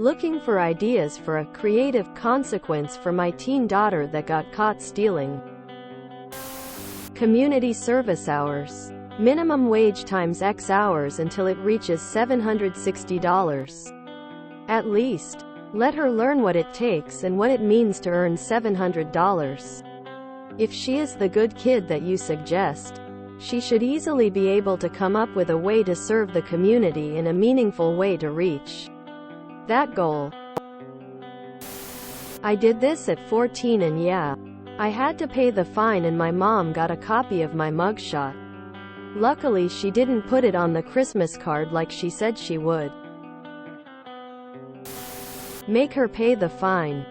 Looking for ideas for a creative consequence for my teen daughter that got caught stealing. Community service hours. Minimum wage times X hours until it reaches $760. At least. Let her learn what it takes and what it means to earn $700. If she is the good kid that you suggest, she should easily be able to come up with a way to serve the community in a meaningful way to reach that goal. I did this at 14 and yeah, I had to pay the fine and my mom got a copy of my mugshot. Luckily she didn't put it on the Christmas card like she said she would. Make her pay the fine.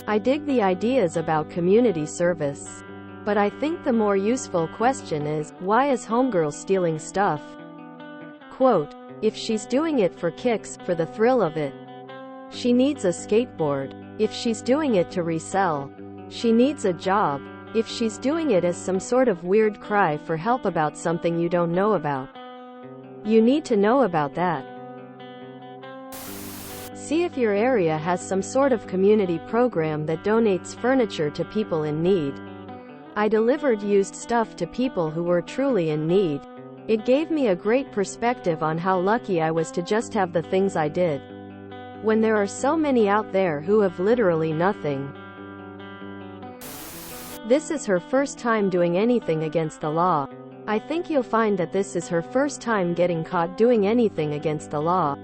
I dig the ideas about community service. But I think the more useful question is, why is homegirl stealing stuff? Quote, if she's doing it for kicks, for the thrill of it, she needs a skateboard. If she's doing it to resell, she needs a job. If she's doing it as some sort of weird cry for help about something you don't know about, you need to know about that. See if your area has some sort of community program that donates furniture to people in need. I delivered used stuff to people who were truly in need. It gave me a great perspective on how lucky I was to just have the things I did, when there are so many out there who have literally nothing. This is her first time doing anything against the law. I think you'll find that this is her first time getting caught doing anything against the law.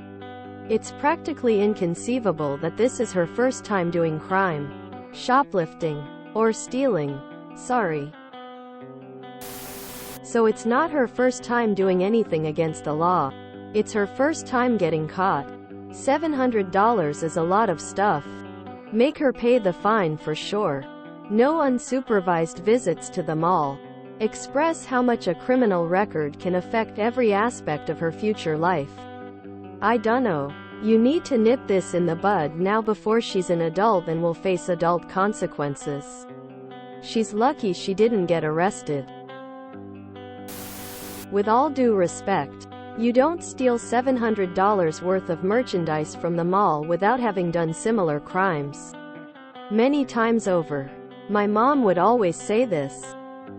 It's practically inconceivable that this is her first time doing crime, shoplifting, or stealing. Sorry. So it's not her first time doing anything against the law. It's her first time getting caught. $700 is a lot of stuff. Make her pay the fine for sure. No unsupervised visits to the mall. Express how much a criminal record can affect every aspect of her future life. I dunno. You need to nip this in the bud now before she's an adult and will face adult consequences. She's lucky she didn't get arrested. With all due respect, you don't steal $700 worth of merchandise from the mall without having done similar crimes many times over. My mom would always say this,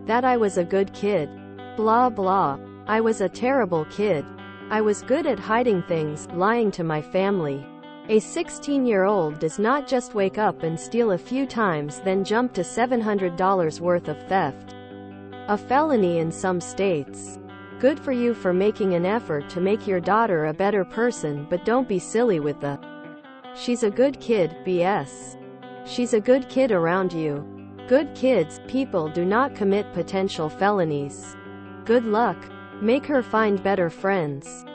that I was a good kid. Blah blah. I was a terrible kid. I was good at hiding things, lying to my family. A 16-year-old does not just wake up and steal a few times then jump to $700 worth of theft. A felony in some states. Good for you for making an effort to make your daughter a better person, but don't be silly with the "she's a good kid" BS. She's a good kid around you. Good kids, people do not commit potential felonies. Good luck. Make her find better friends.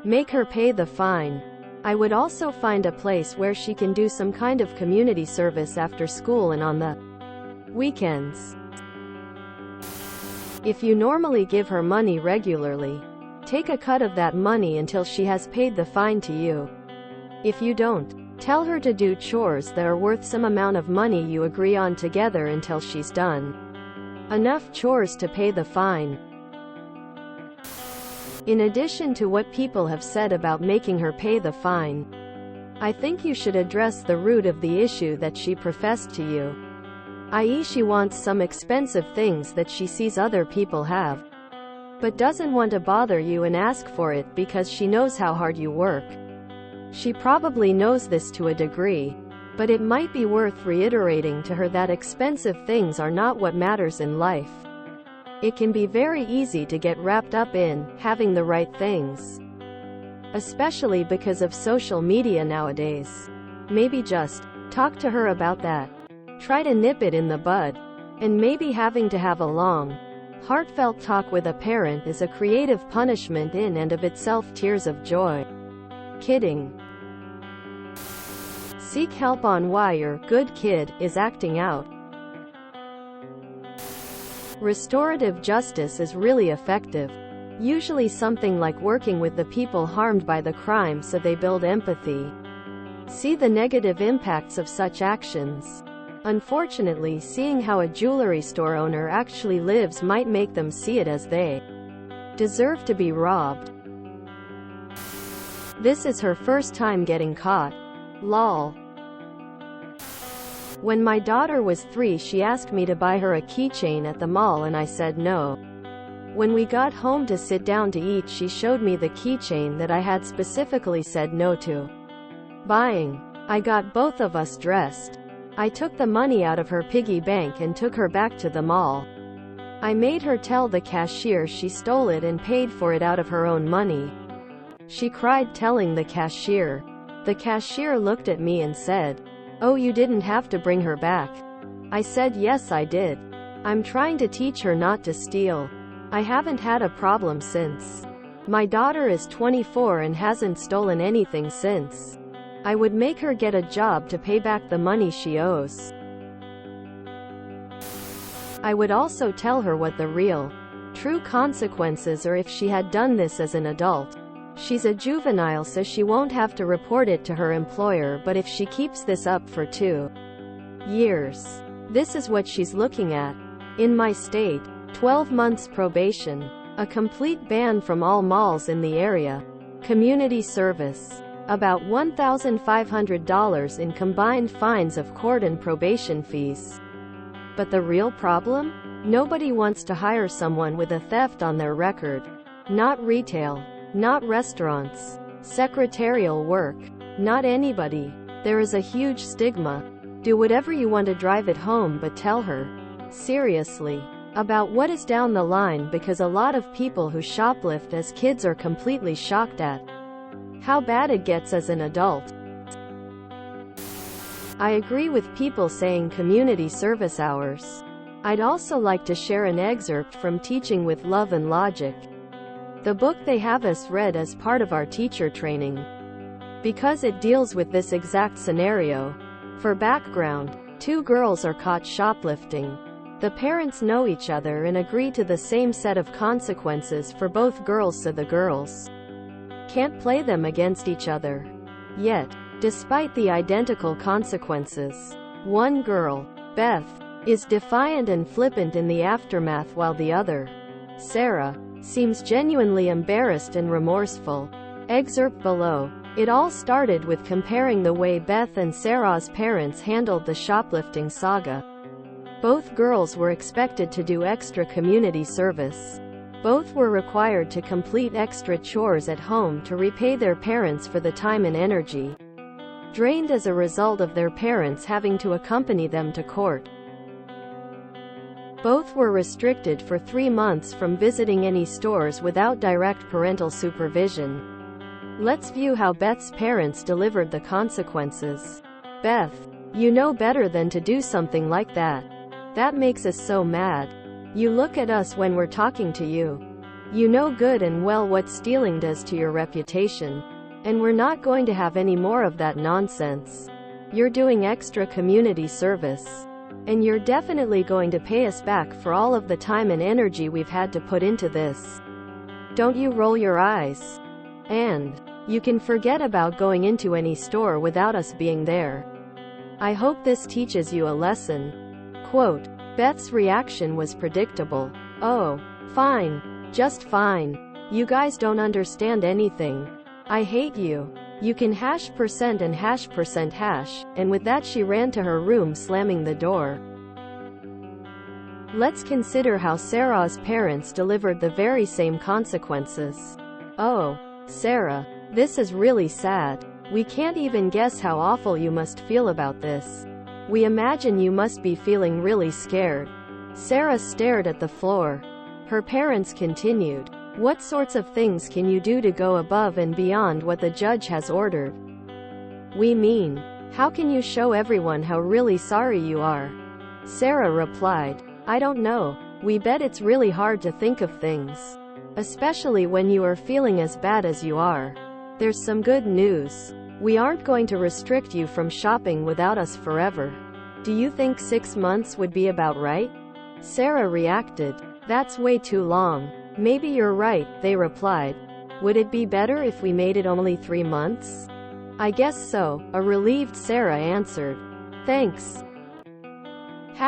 Make her pay the fine. I would also find a place where she can do some kind of community service after school and on the weekends. If you normally give her money regularly, take a cut of that money until she has paid the fine to you. If you don't, tell her to do chores that are worth some amount of money you agree on together until she's done enough chores to pay the fine. In addition to what people have said about making her pay the fine, I think you should address the root of the issue that she professed to you. I.e., she wants some expensive things that she sees other people have, but doesn't want to bother you and ask for it because she knows how hard you work. She probably knows this to a degree, but it might be worth reiterating to her that expensive things are not what matters in life. It can be very easy to get wrapped up in having the right things, especially because of social media nowadays. Maybe just talk to her about that. Try to nip it in the bud. And maybe having to have a long, heartfelt talk with a parent is a creative punishment in and of itself tears of joy. Kidding. Seek help on why your good kid is acting out. Restorative justice is really effective. Usually something like working with the people harmed by the crime so they build empathy. See the negative impacts of such actions. Unfortunately, seeing how a jewelry store owner actually lives might make them see it as they deserve to be robbed. This is her first time getting caught. Lol. When my daughter was 3, she asked me to buy her a keychain at the mall and I said no. When we got home to sit down to eat, she showed me the keychain that I had specifically said no to buying. I got both of us dressed. I took the money out of her piggy bank and took her back to the mall. I made her tell the cashier she stole it and paid for it out of her own money. She cried telling the cashier. The cashier looked at me and said, "Oh, you didn't have to bring her back." I said yes, I did. I'm trying to teach her not to steal. I haven't had a problem since. My daughter is 24 and hasn't stolen anything since. I would make her get a job to pay back the money she owes. I would also tell her what the real, true consequences are if she had done this as an adult. She's a juvenile, so she won't have to report it to her employer, but if she keeps this up for 2 years, this is what she's looking at. In my state, 12 months probation, a complete ban from all malls in the area, community service, about $1,500 in combined fines of court and probation fees. But the real problem? Nobody wants to hire someone with a theft on their record. Not retail, not restaurants, secretarial work, not anybody. There is a huge stigma. Do whatever you want to drive it home, but tell her seriously about what is down the line, because a lot of people who shoplift as kids are completely shocked at how bad it gets as an adult. I agree with people saying community service hours. I'd also like to share an excerpt from Teaching with Love and Logic, the book they have us read as part of our teacher training, because it deals with this exact scenario. For background, 2 girls are caught shoplifting. The parents know each other and agree to the same set of consequences for both girls, so the girls can't play them against each other. Yet, despite the identical consequences, one girl, Beth, is defiant and flippant in the aftermath, while the other, Sarah, seems genuinely embarrassed and remorseful. Excerpt below. It all started with comparing the way Beth and Sarah's parents handled the shoplifting saga. Both girls were expected to do extra community service. Both were required to complete extra chores at home to repay their parents for the time and energy drained as a result of their parents having to accompany them to court. Both were restricted for 3 months from visiting any stores without direct parental supervision. Let's view how Beth's parents delivered the consequences. Beth, you know better than to do something like that. That makes us so mad. You look at us when we're talking to you. You know good and well what stealing does to your reputation. And we're not going to have any more of that nonsense. You're doing extra community service. And you're definitely going to pay us back for all of the time and energy we've had to put into this. Don't you roll your eyes. And you can forget about going into any store without us being there. I hope this teaches you a lesson. Quote, Beth's reaction was predictable. Oh, fine. Just fine. You guys don't understand anything. I hate you. You can #% and ##, and with that she ran to her room, slamming the door. Let's consider how Sarah's parents delivered the very same consequences. Oh, Sarah, this is really sad. We can't even guess how awful you must feel about this. We imagine you must be feeling really scared. Sarah stared at the floor. Her parents continued. What sorts of things can you do to go above and beyond what the judge has ordered? We mean, how can you show everyone how really sorry you are? Sarah replied, I don't know. We bet it's really hard to think of things. Especially when you are feeling as bad as you are. There's some good news. We aren't going to restrict you from shopping without us forever. Do you think 6 months would be about right? Sarah reacted. That's way too long. Maybe you're right, they replied. Would it be better if we made it only 3 months? I guess so, a relieved Sarah answered. Thanks.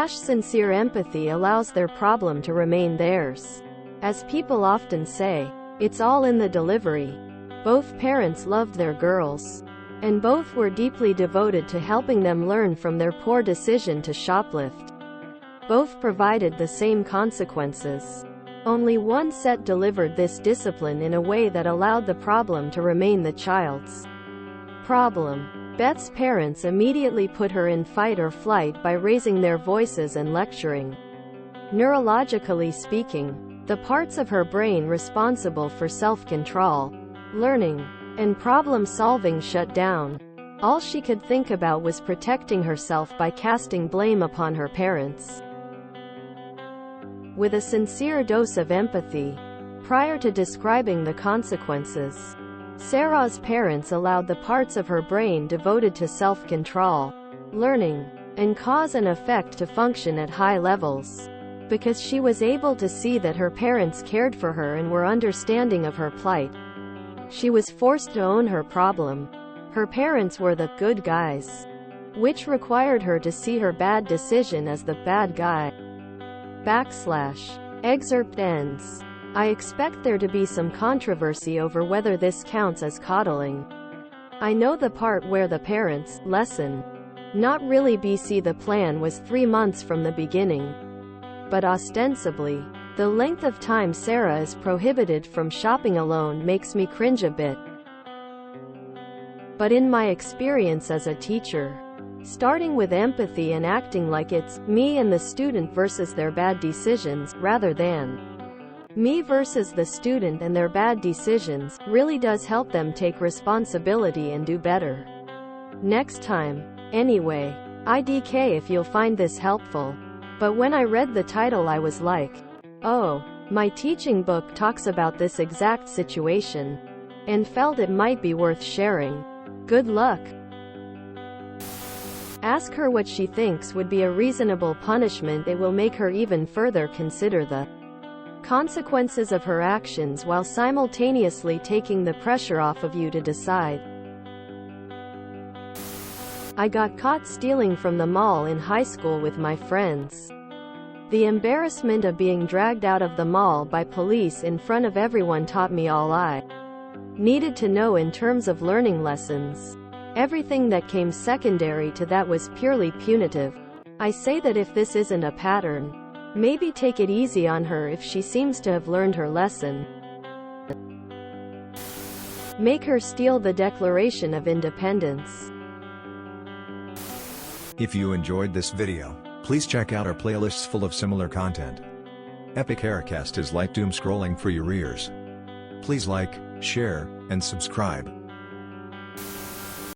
Sincere empathy allows their problem to remain theirs. As people often say, it's all in the delivery. Both parents loved their girls, and both were deeply devoted to helping them learn from their poor decision to shoplift. Both provided the same consequences. Only one set delivered this discipline in a way that allowed the problem to remain the child's problem. Beth's parents immediately put her in fight or flight by raising their voices and lecturing. Neurologically speaking, the parts of her brain responsible for self-control, learning, and problem-solving shut down. All she could think about was protecting herself by casting blame upon her parents. With a sincere dose of empathy, prior to describing the consequences, Sarah's parents allowed the parts of her brain devoted to self-control, learning, and cause and effect to function at high levels. Because she was able to see that her parents cared for her and were understanding of her plight, she was forced to own her problem. Her parents were the good guys, which required her to see her bad decision as the bad guy. Excerpt ends. I expect there to be some controversy over whether this counts as coddling. I know the part where the parents' lesson, not really BC. The plan was 3 months from the beginning. But ostensibly, the length of time Sarah is prohibited from shopping alone makes me cringe a bit. But in my experience as a teacher, starting with empathy and acting like it's me and the student versus their bad decisions, rather than me versus the student and their bad decisions, really does help them take responsibility and do better next time. Anyway, IDK if you'll find this helpful. But when I read the title I was like, oh, my teaching book talks about this exact situation, and felt it might be worth sharing. Good luck. Ask her what she thinks would be a reasonable punishment. It will make her even further consider the consequences of her actions while simultaneously taking the pressure off of you to decide. I got caught stealing from the mall in high school with my friends. The embarrassment of being dragged out of the mall by police in front of everyone taught me all I needed to know in terms of learning lessons. Everything that came secondary to that was purely punitive. I say that if this isn't a pattern, maybe take it easy on her if she seems to have learned her lesson. Make her steal the Declaration of Independence. If you enjoyed this video, please check out our playlists full of similar content. Epic Aircast is like doom scrolling for your ears. Please like, share, and subscribe.